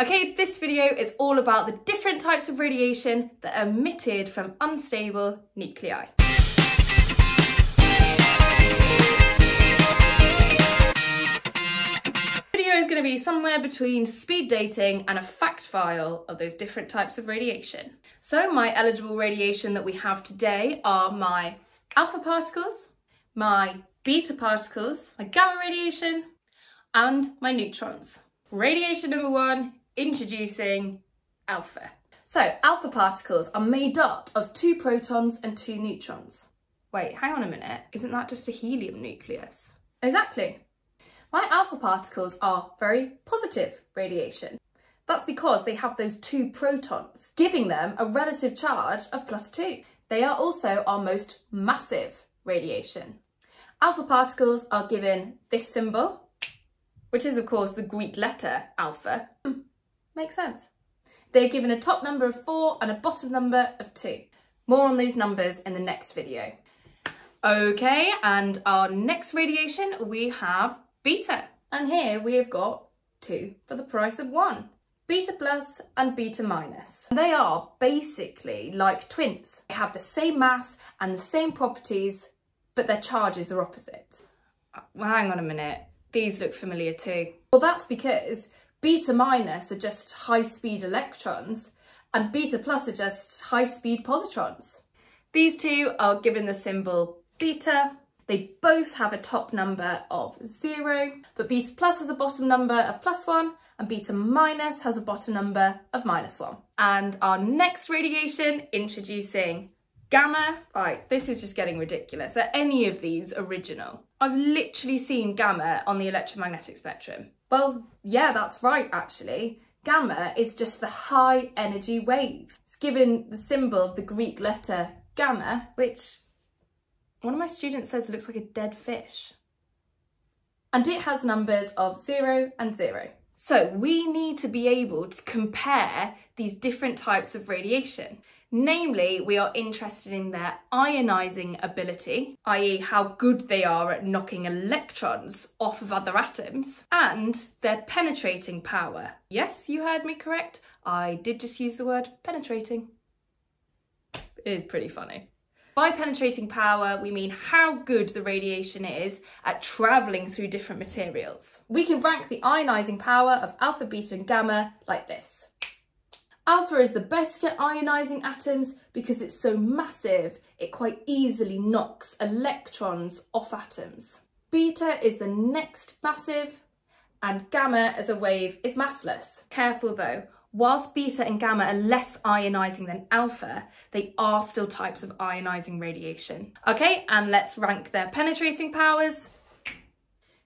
Okay, this video is all about the different types of radiation that are emitted from unstable nuclei. Video is going to be somewhere between speed dating and a fact file of those different types of radiation. So my eligible radiation that we have today are my alpha particles, my beta particles, my gamma radiation, and my neutrons. Radiation number one, introducing alpha. So alpha particles are made up of 2 protons and 2 neutrons. Wait, hang on a minute. Isn't that just a helium nucleus? Exactly. My alpha particles are very positive radiation. That's because they have those 2 protons, giving them a relative charge of +2. They are also our most massive radiation. Alpha particles are given this symbol, which is of course the Greek letter alpha. Makes sense. They're given a top number of 4 and a bottom number of 2. More on those numbers in the next video. Okay, and our next radiation we have beta. And here we have got 2 for the price of 1. Beta plus and beta minus. They are basically like twins. They have the same mass and the same properties, but their charges are opposites. Well, hang on a minute. These look familiar too. Well, that's because beta minus are just high-speed electrons and beta plus are just high-speed positrons. These two are given the symbol beta. They both have a top number of 0, but beta plus has a bottom number of +1 and beta minus has a bottom number of -1. And our next radiation, introducing gamma. Right, this is just getting ridiculous. Are any of these original? I've literally seen gamma on the electromagnetic spectrum. Well, yeah, that's right, actually. Gamma is just the high energy wave. It's given the symbol of the Greek letter gamma, which one of my students says looks like a dead fish. And it has numbers of 0 and 0. So we need to be able to compare these different types of radiation. Namely, we are interested in their ionising ability, i.e. how good they are at knocking electrons off of other atoms, and their penetrating power. Yes, you heard me correct. I did just use the word penetrating. It is pretty funny. By penetrating power, we mean how good the radiation is at travelling through different materials. We can rank the ionising power of alpha, beta and gamma like this. Alpha is the best at ionising atoms because it's so massive, it quite easily knocks electrons off atoms. Beta is the next massive, and gamma as a wave is massless. Careful though, whilst beta and gamma are less ionising than alpha, they are still types of ionising radiation. Okay, and let's rank their penetrating powers.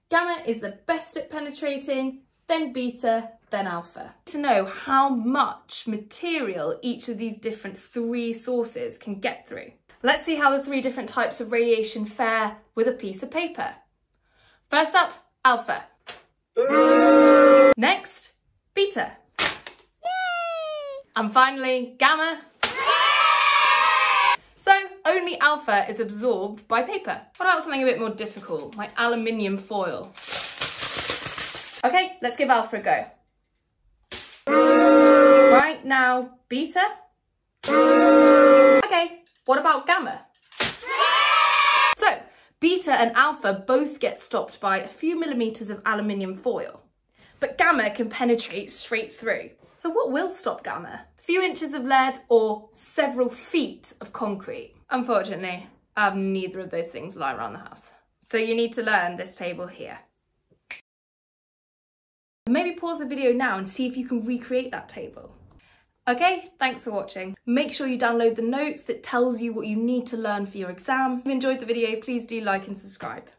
Gamma is the best at penetrating, then beta, then alpha. To know how much material each of these different 3 sources can get through. Let's see how the 3 different types of radiation fare with a piece of paper. First up, alpha. Next, beta. And finally, gamma. So only alpha is absorbed by paper. What about something a bit more difficult, like aluminium foil? Okay, let's give alpha a go. Right, now beta. Okay, what about gamma? So beta and alpha both get stopped by a few millimeters of aluminium foil, but gamma can penetrate straight through. So what will stop gamma? A few inches of lead or several feet of concrete? Unfortunately, I have neither of those things lying around the house. So you need to learn this table here. Maybe pause the video now and see if you can recreate that table. Okay, thanks for watching. Make sure you download the notes that tells you what you need to learn for your exam. If you enjoyed the video, please do like and subscribe.